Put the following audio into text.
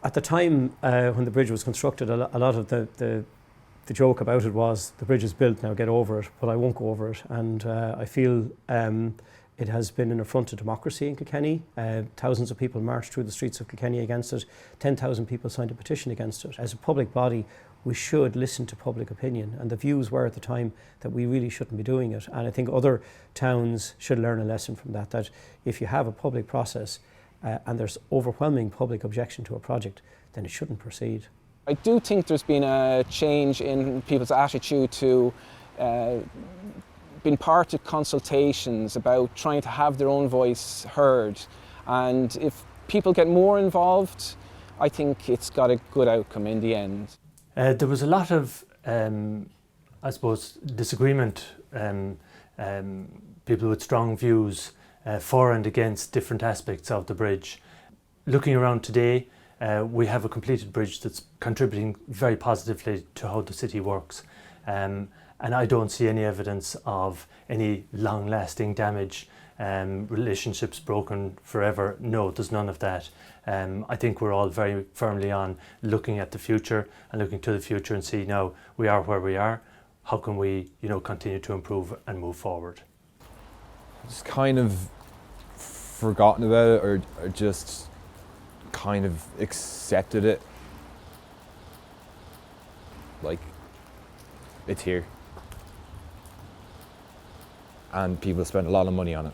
At the time when the bridge was constructed, a lot of the joke about it was the bridge is built, now get over it, but I won't go over it. And I feel it has been an affront to democracy in Kilkenny. Thousands of people marched through the streets of Kilkenny against it. 10,000 people signed a petition against it. As a public body, we should listen to public opinion, and the views were at the time that we really shouldn't be doing it. And I think other towns should learn a lesson from that, that if you have a public process and there's overwhelming public objection to a project, then it shouldn't proceed. I do think there's been a change in people's attitude to being part of consultations about trying to have their own voice heard. And if people get more involved, I think it's got a good outcome in the end. There was a lot of, I suppose, disagreement, people with strong views for and against different aspects of the bridge. Looking around today, we have a completed bridge that's contributing very positively to how the city works. And I don't see any evidence of any long-lasting damage, relationships broken forever. No, there's none of that. I think we're all very firmly on looking at the future and looking to the future and see now we are where we are. How can we, continue to improve and move forward? Just kind of forgotten about it, or just kind of accepted it. Like, it's here. And people spend a lot of money on it.